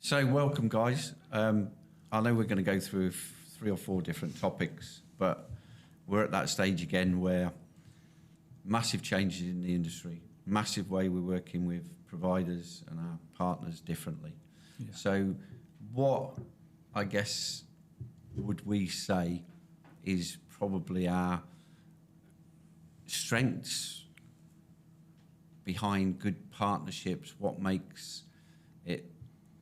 So welcome, guys. I know we're going to go through 3 or 4 different topics, but we're at that stage again where massive changes in the industry, massive way we're working with providers and our partners differently. Yeah. So what, I guess, would we say is probably our strengths behind good partnerships, what makes it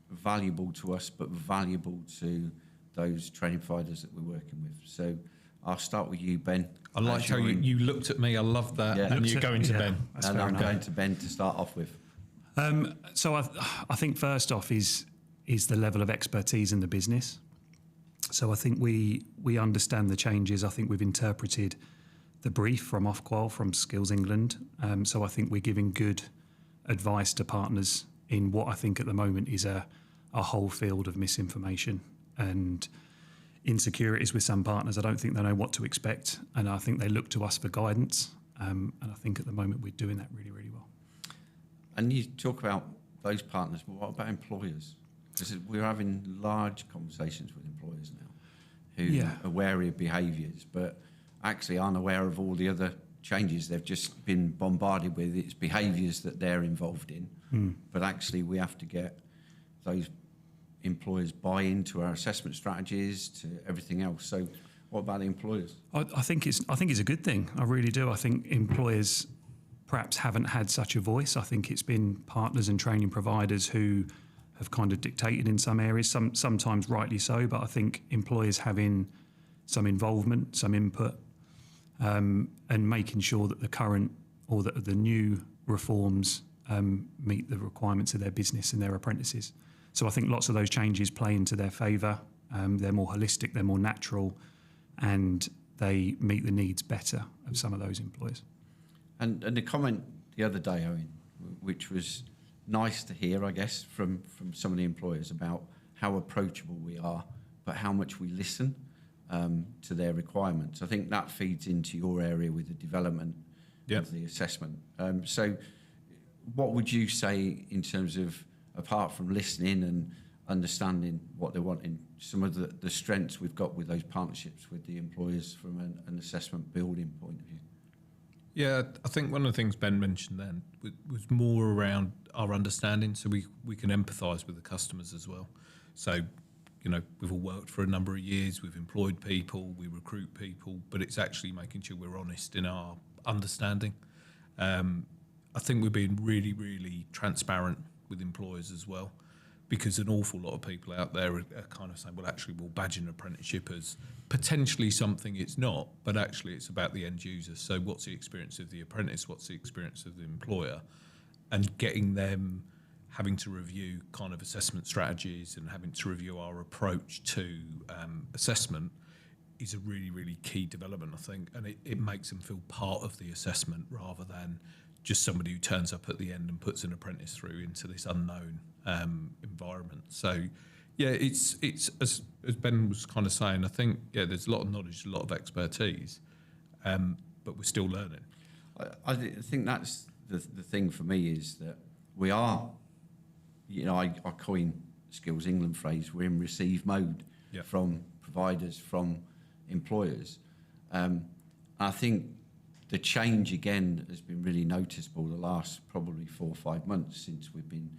valuable to us but valuable to those training providers that we're working with. So I'll start with you, Ben. I liked how you looked at me. I love that. Yeah. And you're going to Ben. And I'm going to Ben to start off with. So I think first off is the level of expertise in the business. So I think we understand the changes. I think we've interpreted the brief from Ofqual, from Skills England. So I think we're giving good advice to partners in what I think at the moment is a whole field of misinformation and insecurities with some partners. I don't think they know what to expect, and I think they look to us for guidance. And I think at the moment we're doing that really, really well. And you talk about those partners, but what about employers? Because we're having large conversations with employers now who are wary of behaviours, but actually aren't aware of all the other changes they've just been bombarded with. It's behaviours that they're involved in, but actually we have to get those employers buy into our assessment strategies, to everything else. So what about the employers? I think it's a good thing. I really do. I think employers perhaps haven't had such a voice. I think it's been partners and training providers who have kind of dictated in some areas, sometimes rightly so, but I think employers having some involvement, some input, and making sure that the current or the new reforms meet the requirements of their business and their apprentices. So I think lots of those changes play into their favour. They're more holistic, they're more natural, and they meet the needs better of some of those employers. And the comment the other day, Owen, which was nice to hear, I guess, from some of the employers about how approachable we are, but how much we listen to their requirements. I think that feeds into your area with the development of the assessment. So what would you say in terms of, apart from listening and understanding what they want, in some of the strengths we've got with those partnerships with the employers from an assessment building point of view? Yeah, I think one of the things Ben mentioned then was more around our understanding, so we can empathise with the customers as well. So, you know, we've all worked for a number of years, we've employed people, we recruit people, but it's actually making sure we're honest in our understanding. I think we're being really, really transparent with employers as well, because an awful lot of people out there are kind of saying, well, actually, we'll badge an apprenticeship as potentially something it's not, but actually it's about the end user. So what's the experience of the apprentice? What's the experience of the employer? And getting them having to review kind of assessment strategies and having to review our approach to assessment is a really, really key development, I think. And it makes them feel part of the assessment rather than just somebody who turns up at the end and puts an apprentice through into this unknown environment. So, yeah, it's as Ben was kind of saying, I think, there's a lot of knowledge, a lot of expertise, but we're still learning. I think that's the thing for me, is that we are, you know, I coin Skills England phrase, we're in receive mode from providers, from employers. I think the change again has been really noticeable the last probably 4 or 5 months since we've been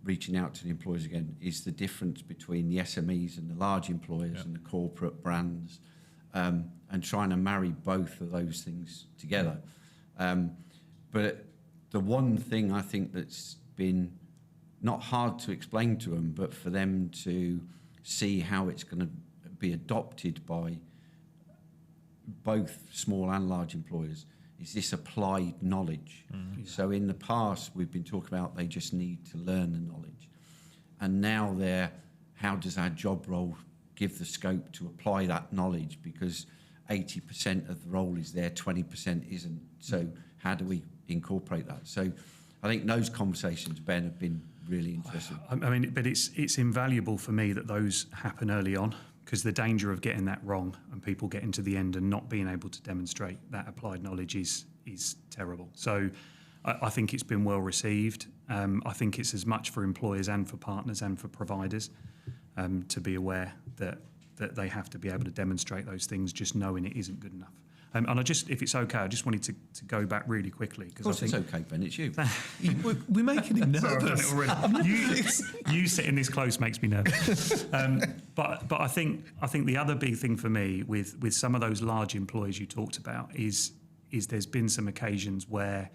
reaching out to the employers again, is the difference between the SMEs and the large employers and the corporate brands, and trying to marry both of those things together. But the one thing I think that's been not hard to explain to them, but for them to see how it's going to be adopted by both small and large employers, is this applied knowledge. So in the past, we've been talking about they just need to learn the knowledge. And now how does our job role give the scope to apply that knowledge? Because 80% of the role is there, 20% isn't. So how do we incorporate that? So I think those conversations, Ben, have been really interesting. I mean, but it's invaluable for me that those happen early on, because the danger of getting that wrong and people getting to the end and not being able to demonstrate that applied knowledge is terrible. So I think it's been well received. I think it's as much for employers and for partners and for providers to be aware that they have to be able to demonstrate those things, just knowing it isn't good enough. And if it's okay, I just wanted to go back really quickly. Of course, it's okay, Ben, it's you. We're making him Sorry, I've done nervous. it already. You sitting this close makes me nervous. But I think the other big thing for me with some of those large employers you talked about is there's been some occasions where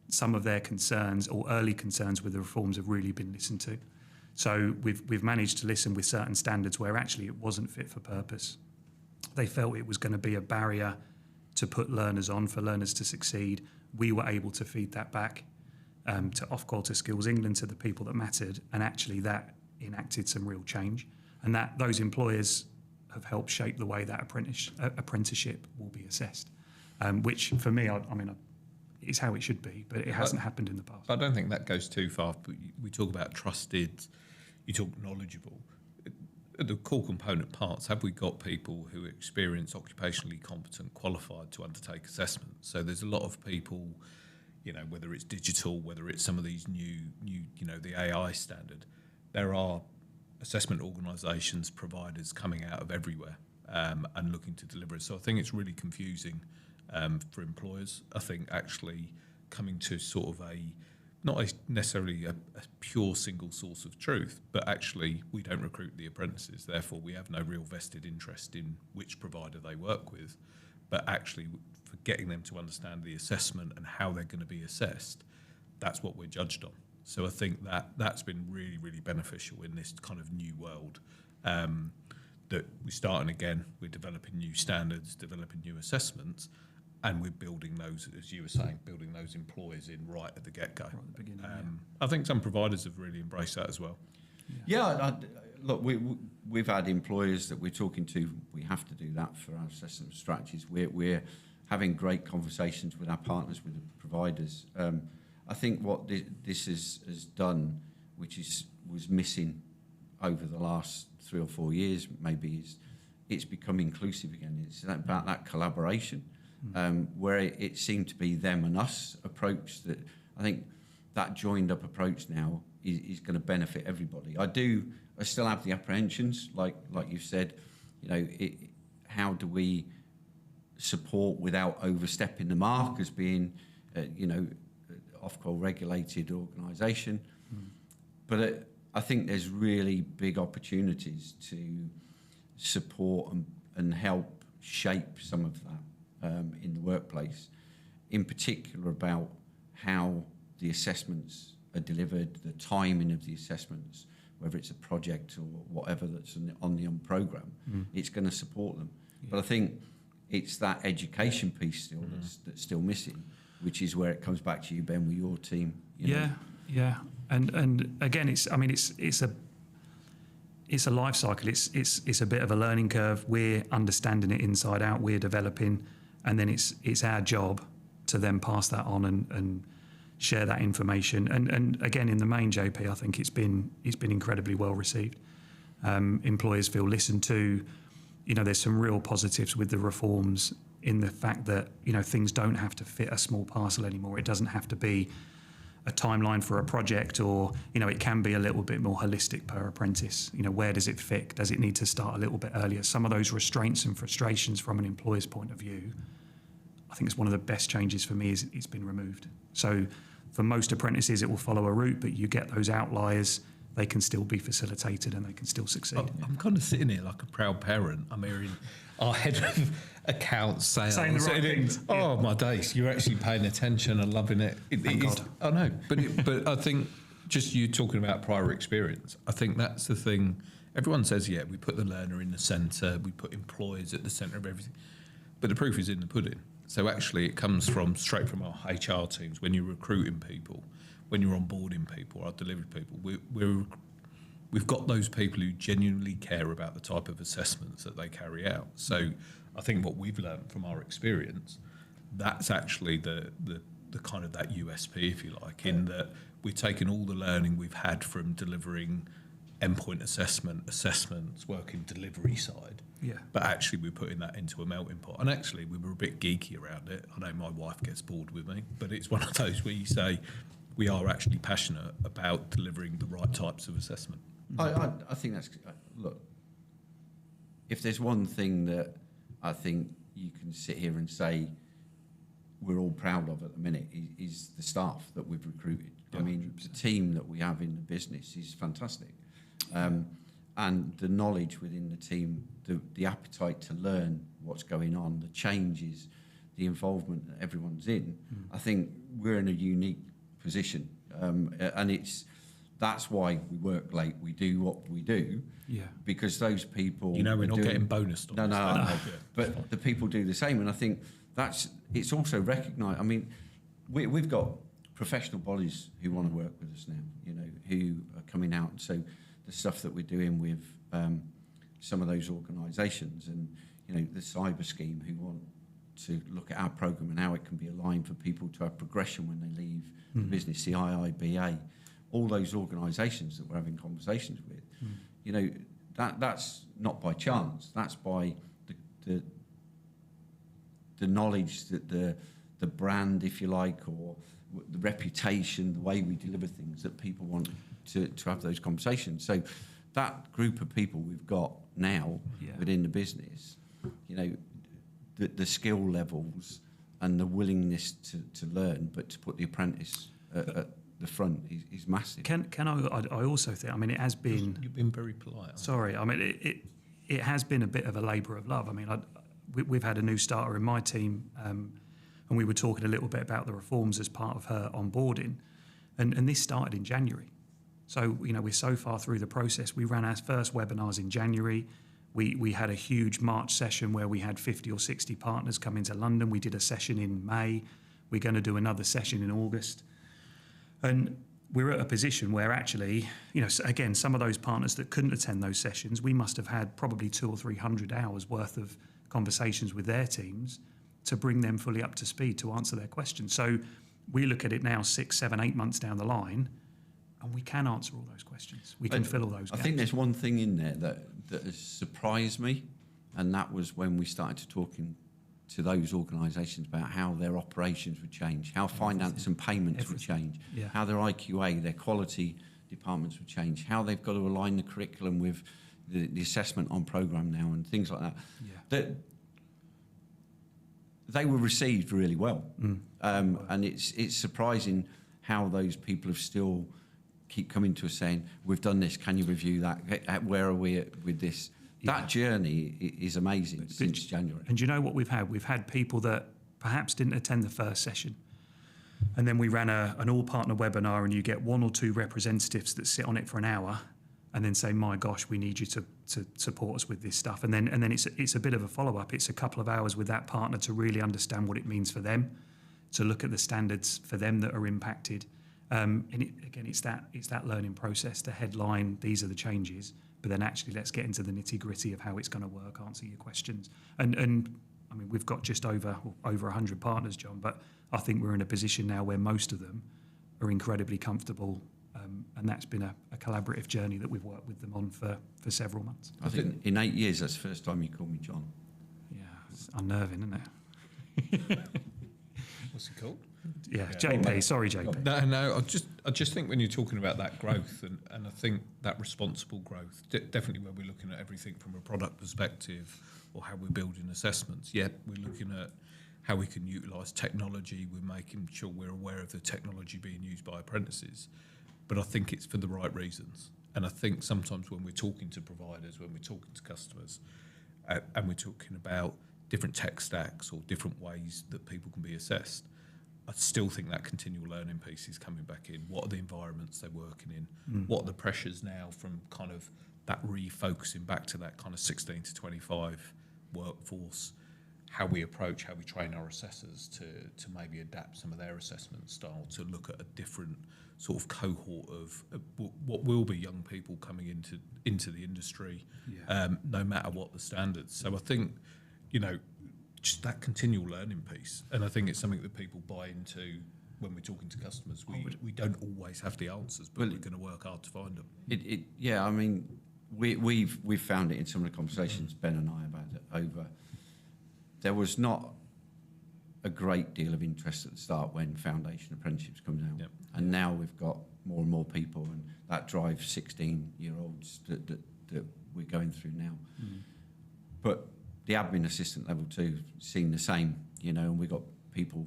some of their concerns or early concerns with the reforms have really been listened to. So we've managed to listen with certain standards where actually it wasn't fit for purpose. They felt it was going to be a barrier to put learners on, for learners to succeed. We were able to feed that back to Ofqual, to Skills England, to the people that mattered, and actually that enacted some real change. And that those employers have helped shape the way that apprenticeship will be assessed, which for me, I mean, is how it should be, but it hasn't happened in the past. I don't think that goes too far. But we talk about trusted, you talk knowledgeable. The core component parts, have we got people who are experienced, occupationally competent, qualified to undertake assessments? So there's a lot of people, whether it's digital, whether it's some of these new, the AI standard, there are assessment organisations, providers coming out of everywhere and looking to deliver it. So I think it's really confusing for employers. I think actually coming to sort of not necessarily a pure single source of truth, but actually we don't recruit the apprentices, therefore we have no real vested interest in which provider they work with, but actually for getting them to understand the assessment and how they're going to be assessed, that's what we're judged on. So I think that's been really, really beneficial in this kind of new world, that we're starting again, we're developing new standards, developing new assessments, and we're building those, as you were saying, building those employers in right at the get-go. Right at the beginning, I think some providers have really embraced that as well. Look, we've had employers that we're talking to. We have to do that for our assessment strategies. We're having great conversations with our partners, with the providers. I think what this has done, which was missing over the last 3 or 4 years, maybe, is it's become inclusive again. It's about that collaboration. Where it seemed to be them and us approach, that I think that joined up approach now is going to benefit everybody. I still have the apprehensions, like you've said, how do we support without overstepping the mark as being, Ofqual regulated organisation. But I think there's really big opportunities to support and help shape some of that. In the workplace, in particular about how the assessments are delivered, the timing of the assessments, whether it's a project or whatever that's on the programme, it's going to support them. Yeah. But I think it's that education piece still that's still missing, which is where it comes back to you, Ben, with your team. Yeah. And again, it's a life cycle. It's a bit of a learning curve. We're understanding it inside out. We're developing. And then it's our job to then pass that on and share that information. And again, in the main, JP, I think it's been incredibly well received. Employers feel listened to. There's some real positives with the reforms in the fact that things don't have to fit a small parcel anymore. It doesn't have to be a timeline for a project, or it can be a little bit more holistic per apprentice. Where does it fit? Does it need to start a little bit earlier? Some of those restraints and frustrations from an employer's point of view, I think it's one of the best changes for me is it's been removed. So for most apprentices it will follow a route, but you get those outliers, they can still be facilitated and they can still succeed. I'm kind of sitting here like a proud parent. I'm hearing our head of accounts saying the right things. Oh, my days, you're actually paying attention and loving it. Thank God. I know, but I think just you talking about prior experience, I think that's the thing. Everyone says, yeah, we put the learner in the centre, we put employers at the centre of everything, but the proof is in the pudding. So actually it comes straight from our HR teams. When you're recruiting people, when you're onboarding people, our delivery people, we've got those people who genuinely care about the type of assessments that they carry out. So I think what we've learned from our experience, that's actually the kind of that USP, if you like, in that we've taken all the learning we've had from delivering endpoint assessments, working delivery side. Yeah. But actually, we're putting that into a melting pot. And actually, we were a bit geeky around it. I know my wife gets bored with me, but it's one of those where you say we are actually passionate about delivering the right types of assessment. I think that's look. If there's one thing that I think you can sit here and say we're all proud of at the minute is the staff that we've recruited. Yeah, I mean, 100%. the team that we have in the business is fantastic, and the knowledge within the team, the appetite to learn what's going on, the changes, the involvement that everyone's in. I think we're in a unique position, and that's why we work late. We do what we do, because those people. We're not doing, getting bonus on No, this, no, though. no. Yeah. But the people do the same, and I think it's also recognised. I mean, we've got professional bodies who want to work with us now, who are coming out. And so the stuff that we're doing with some of those organisations, and the cyber scheme, who want to look at our programme and how it can be aligned for people to have progression when they leave the business, the IIBA, all those organisations that we're having conversations with, that's not by chance. That's by the knowledge that the brand, if you like, or the reputation, the way we deliver things, that people want to have those conversations. So that group of people we've got now within the business, the skill levels and the willingness to learn, but to put the apprentice at the front is massive. Can I also think? I mean, it has been. You've been very polite. Sorry, I mean it has been a bit of a labour of love. I mean, we've had a new starter in my team, and we were talking a little bit about the reforms as part of her onboarding, and this started in January. So we're so far through the process. We ran our first webinars in January. We had a huge March session where we had 50 or 60 partners come into London. We did a session in May. We're going to do another session in August. And we're at a position where actually, again, some of those partners that couldn't attend those sessions, we must have had probably 200 or 300 hours worth of conversations with their teams to bring them fully up to speed to answer their questions. So we look at it now 6, 7, 8 months down the line, and we can answer all those questions. We can fill all those gaps. I think there's one thing in there that has surprised me, and that was when we started talking to those organisations about how their operations would change, how finance and payments would change, how their IQA, their quality departments would change, how they've got to align the curriculum with the assessment on programme now and things like that. That they were received really well. And it's surprising how those people have still keep coming to us saying, we've done this, can you review that? Where are we with this? That journey is amazing since January. And you know what we've had? We've had people that perhaps didn't attend the first session. And then we ran an all-partner webinar, and you get 1 or 2 representatives that sit on it for an hour and then say, my gosh, we need you to support us with this stuff. And then it's a bit of a follow-up. It's a couple of hours with that partner to really understand what it means for them, to look at the standards for them that are impacted. It's that learning process, the headline, these are the changes, but then actually let's get into the nitty-gritty of how it's going to work, answer your questions. And I mean, we've got just over 100 partners, John, but I think we're in a position now where most of them are incredibly comfortable, and that's been a collaborative journey that we've worked with them on for several months. I think in 8 years, that's the first time you called me John. Yeah, it's unnerving, isn't it? What's it called? Yeah, JP. Sorry, JP. No. I just think when you're talking about that growth, and I think that responsible growth, definitely when we're looking at everything from a product perspective or how we're building assessments, we're looking at how we can utilise technology. We're making sure we're aware of the technology being used by apprentices, but I think it's for the right reasons. And I think sometimes when we're talking to providers, when we're talking to customers, and we're talking about different tech stacks or different ways that people can be assessed, I still think that continual learning piece is coming back in. What are the environments they're working in? What are the pressures now from kind of that refocusing back to that kind of 16 to 25 workforce? How we approach, how we train our assessors to maybe adapt some of their assessment style to look at a different sort of cohort of what will be young people coming into the industry, no matter what the standards. So I think, just that continual learning piece, and I think it's something that people buy into when we're talking to customers, we don't always have the answers, but we're going to work hard to find them. Yeah, I mean, we've found it in some of the conversations Ben and I about it over. There was not a great deal of interest at the start when foundation apprenticeships comes out, Yep. and now we've got more and more people, and that drives 16-year-olds that we're going through now. But the admin assistant level 2 seen the same, and we got people.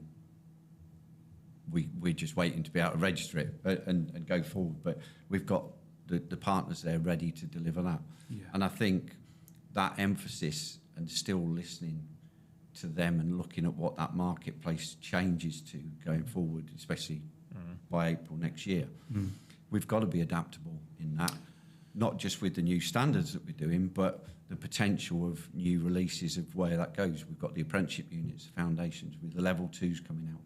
We're just waiting to be able to register it and go forward, but we've got the partners there ready to deliver that. Yeah. And I think that emphasis and still listening to them and looking at what that marketplace changes to going forward, especially by April next year, we've got to be adaptable in that, not just with the new standards that we're doing, but the potential of new releases of where that goes. We've got the apprenticeship units, the foundations, with the level 2s coming out.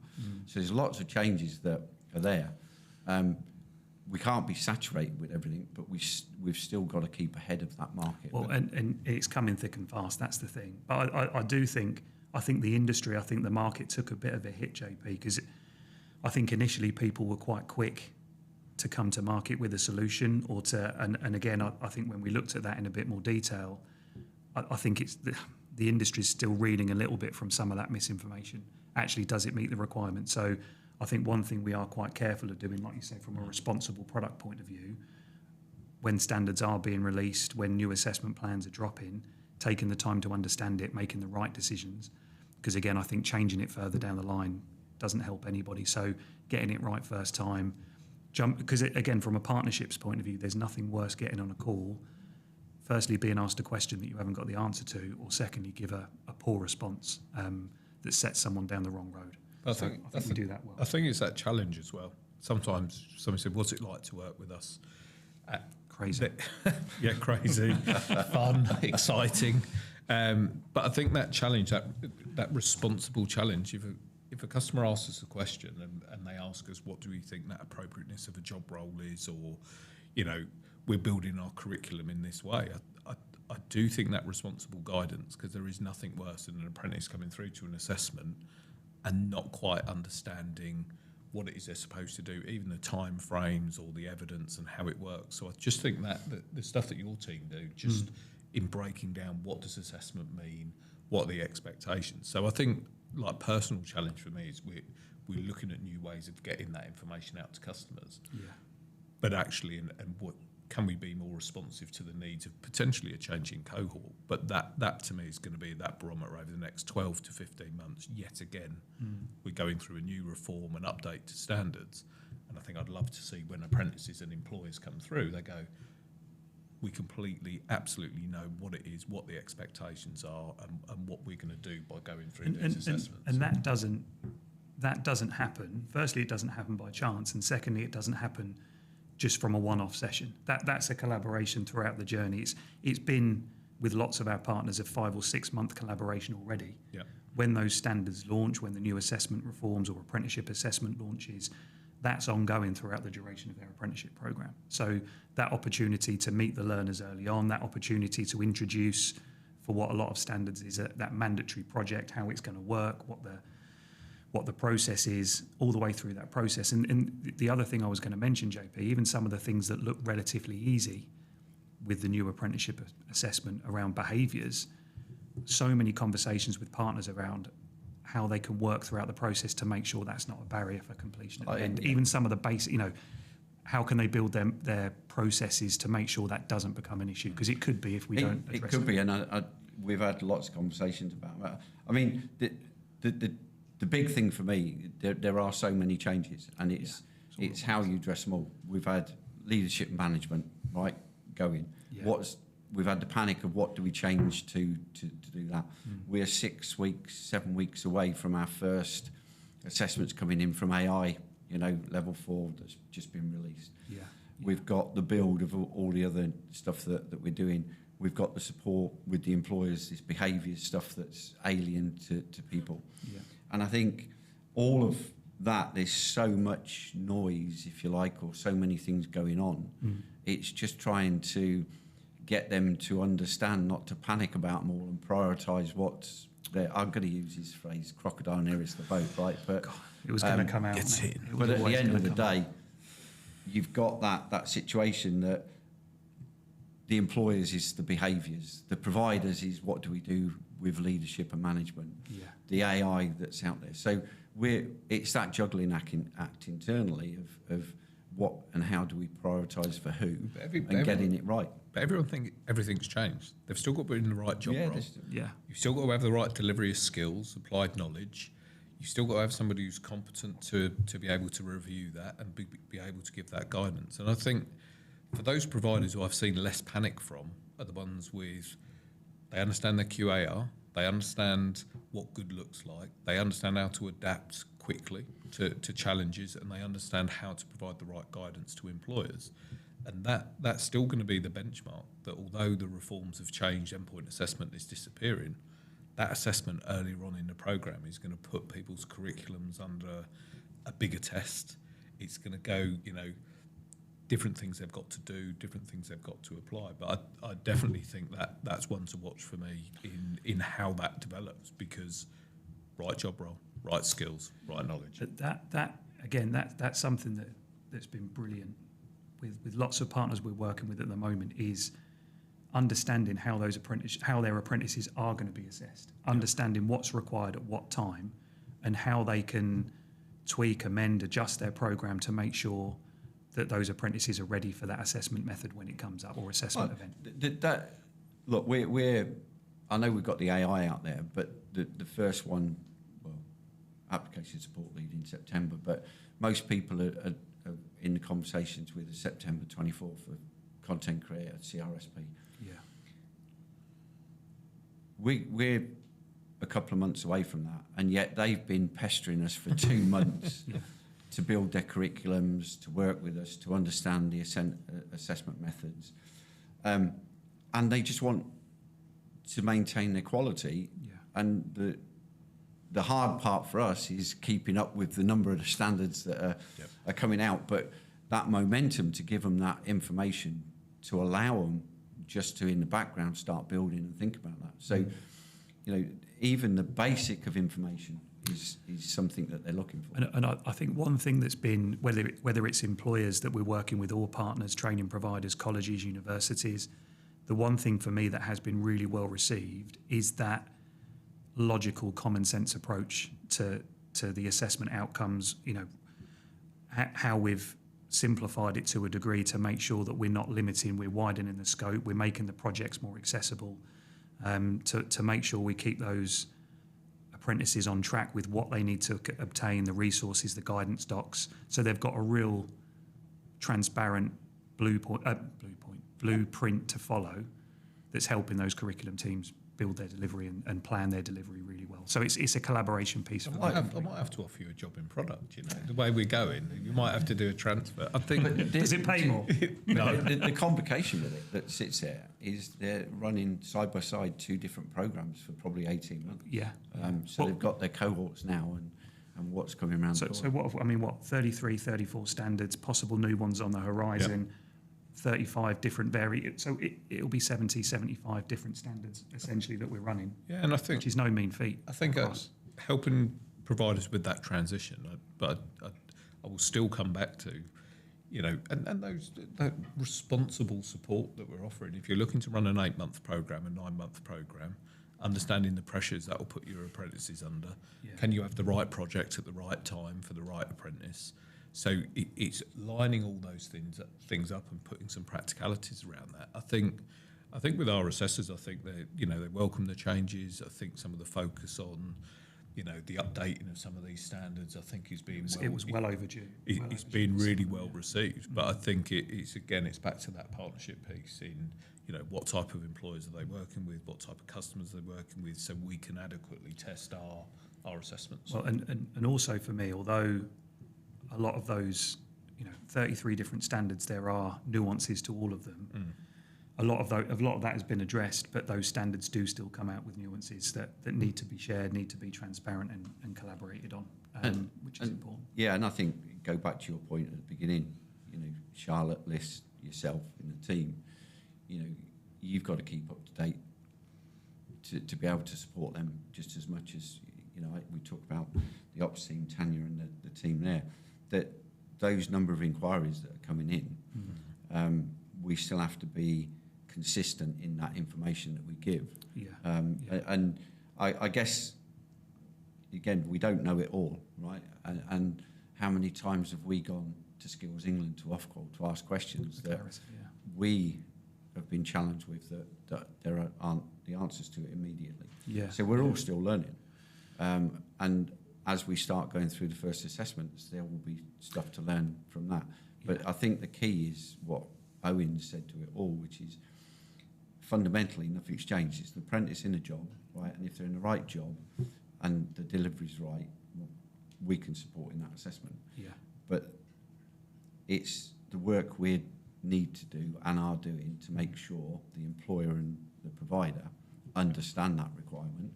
So there's lots of changes that are there. We can't be saturated with everything, but we've still got to keep ahead of that market. Well, and it's coming thick and fast. That's the thing. But I do think the industry, I think the market took a bit of a hit, JP, because I think initially people were quite quick to come to market with a solution or to, and again, I think when we looked at that in a bit more detail, I think it's the industry's still reading a little bit from some of that misinformation. Actually, does it meet the requirements? So I think one thing we are quite careful of doing, like you say, from a responsible product point of view, when standards are being released, when new assessment plans are dropping, taking the time to understand it, making the right decisions. Because again, I think changing it further down the line doesn't help anybody. So getting it right first time, because again, from a partnerships point of view, there's nothing worse getting on a call, firstly being asked a question that you haven't got the answer to, or secondly give a poor response that sets someone down the wrong road. I think we do that well. I think it's that challenge as well. Sometimes somebody said, what's it like to work with us? Crazy. Yeah, crazy, fun, exciting. But I think that challenge, that responsible challenge, if a customer asks us a question and they ask us, what do we think that appropriateness of a job role is, or, we're building our curriculum in this way, I do think that responsible guidance, because there is nothing worse than an apprentice coming through to an assessment and not quite understanding what it is they're supposed to do, even the time frames or the evidence and how it works. So I just think that the stuff that your team do, just in breaking down what does assessment mean, what are the expectations. So I think, like, personal challenge for me is we're looking at new ways of getting that information out to customers. Yeah. But actually, and what can we be more responsive to the needs of potentially a changing cohort? But that to me is going to be that barometer over the next 12 to 15 months. Yet again, we're going through a new reform and update to standards. And I think I'd love to see when apprentices and employers come through, they go, we completely, absolutely know what it is, what the expectations are, and what we're going to do by going through these assessments. And that doesn't happen. Firstly, it doesn't happen by chance, and secondly, it doesn't happen just from a one-off session. That's a collaboration throughout the journey. It's been with lots of our partners a 5 or 6 month collaboration already. Yeah. When those standards launch, when the new assessment reforms or apprenticeship assessment launches, that's ongoing throughout the duration of their apprenticeship program. So that opportunity to meet the learners early on, that opportunity to introduce, for what a lot of standards is, that mandatory project, how it's going to work, what the process is, all the way through that process. And the other thing I was going to mention, JP, even some of the things that look relatively easy with the new apprenticeship assessment around behaviours, so many conversations with partners around how they can work throughout the process to make sure that's not a barrier for completion at the end. Even some of the basic, how can they build their processes to make sure that doesn't become an issue? Because it could be if we don't address it. It could be, and we've had lots of conversations about that. I mean, the big thing for me, there are so many changes, and it's how you address them all. We've had leadership and management, right, going. Yeah. We've had the panic of what do we change to do that. We're 6 weeks, 7 weeks away from our first assessments coming in from AI, level 4 that's just been released. Yeah. We've got the build of all the other stuff that we're doing. We've got the support with the employers, this behaviour stuff that's alien to people. Yeah. And I think all of that, there's so much noise, if you like, or so many things going on. It's just trying to get them to understand, not to panic about them all, and prioritise what's there. I'm going to use his phrase, crocodile nearest the boat, right? But It was going to come out. it's mate. in. It was But at the always end of gonna the come out. day, you've got that situation that the employers is the behaviours, the providers is what do we do with leadership and management, Yeah. the AI that's out there. So it's that juggling act internally of what and how do we prioritise for who and getting it right. But everyone think everything's changed. They've still got to be in the right job role. Yeah. You've still got to have the right delivery of skills, applied knowledge. You've still got to have somebody who's competent to be able to review that and be able to give that guidance. And I think for those providers who I've seen less panic from are the ones with, they understand their QAR, they understand what good looks like, they understand how to adapt quickly to challenges, and they understand how to provide the right guidance to employers. And that's still going to be the benchmark, that although the reforms have changed, endpoint assessment is disappearing, that assessment earlier on in the programme is going to put people's curriculums under a bigger test. It's going to go, different things they've got to do, different things they've got to apply. But I definitely think that's one to watch for me in how that develops, because right job role, right skills, right knowledge. But that's something that's been brilliant with lots of partners we're working with at the moment, is understanding how their apprentices are going to be assessed, understanding what's required at what time, and how they can tweak, amend, adjust their program to make sure that those apprentices are ready for that assessment method when it comes up, or assessment event. Look, I know we've got the AI out there, but the first one, well, application support lead in September, but most people are in the conversations with the September 24th for content creator, CRSP. Yeah. We're a couple of months away from that, and yet they've been pestering us for 2 months to build their curriculums, to work with us, to understand the assessment methods. And they just want to maintain their quality. Yeah. And the hard part for us is keeping up with the number of the standards that are coming out. But that momentum to give them that information, to allow them just to, in the background, start building and think about that. So, even the basic of information is something that they're looking for. And I think one thing that's been, whether it's employers that we're working with or partners, training providers, colleges, universities, the one thing for me that has been really well received is that logical, common sense approach to the assessment outcomes, how we've simplified it to a degree to make sure that we're not limiting, we're widening the scope, we're making the projects more accessible, to make sure we keep those apprentices on track with what they need to obtain, the resources, the guidance docs, so they've got a real transparent blueprint to follow that's helping those curriculum teams build their delivery and plan their delivery really well. So it's a collaboration piece. I might have to offer you a job in product, the way we're going. You might have to do a transfer. I think. Does it pay more? No. The complication with it that sits there is they're running side by side 2 different programs for probably 18 months. Yeah. So they've got their cohorts now and what's coming around. So what 33, 34 standards, possible new ones on the horizon. Yep. 35 different so it'll be 70, 75 different standards essentially that we're running. Yeah, and I think which is no mean feat. I think helping providers with that transition, but I will still come back to, and that responsible support that we're offering. If you're looking to run an 8-month program, a 9-month program, understanding the pressures that will put your apprentices under, can you have the right project at the right time for the right apprentice? So it's lining all those things up and putting some practicalities around that. I think with our assessors, I think they welcome the changes. I think some of the focus on, the updating of some of these standards, I think is being It was well overdue. It's been really well received. But I think it's back to that partnership piece in, what type of employers are they working with, what type of customers are they working with, so we can adequately test our assessments. Well, and also for me, although a lot of those, 33 different standards, there are nuances to all of them. A lot of that has been addressed, but those standards do still come out with nuances that need to be shared, need to be transparent and collaborated on, which is important. Yeah, and I think, go back to your point at the beginning, Charlotte, Liz, yourself in the team, you've got to keep up to date to be able to support them just as much as we talk about the ops team, Tanya and the team there, that those number of inquiries that are coming in, we still have to be consistent in that information that we give. And I guess, again, we don't know it all, right? And how many times have we gone to Skills England, to Ofqual, to ask questions that we have been challenged with that there aren't the answers to it immediately. So we're all still learning. And as we start going through the first assessments, there will be stuff to learn from that. But I think the key is what Owen said to it all, which is fundamentally nothing's changed. It's the apprentice in a job, right? And if they're in the right job and the delivery's right, well, we can support in that assessment. But it's the work we need to do and are doing to make sure the employer and the provider understand that requirement,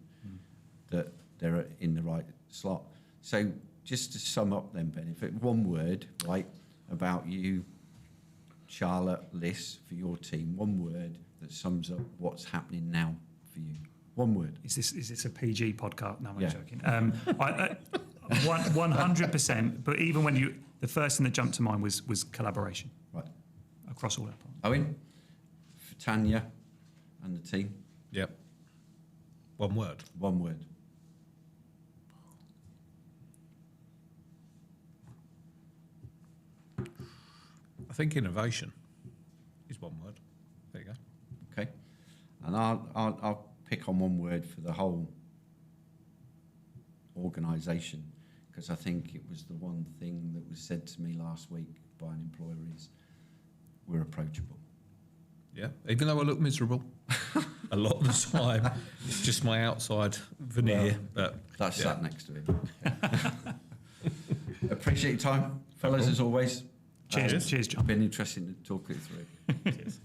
that they're in the right slot. So just to sum up then, Ben, if one word, right, about you, Charlotte, Liz, for your team, one word that sums up what's happening now for you. One word. Is this a PG podcast? No, I'm joking. 100%. But even when the first thing that jumped to mind was collaboration. Right. Across all our parts. Owen, for Tanya and the team. Yep. One word. One word. I think innovation is one word. There you go. Okay. And I'll pick on one word for the whole organisation, because I think it was the one thing that was said to me last week by an employer is we're approachable. Yeah, even though I look miserable a lot of the time, it's just my outside veneer. But that's sat next to it. Appreciate your time, fellas, as always. Cheers, John. Been interesting to talk it through. Cheers.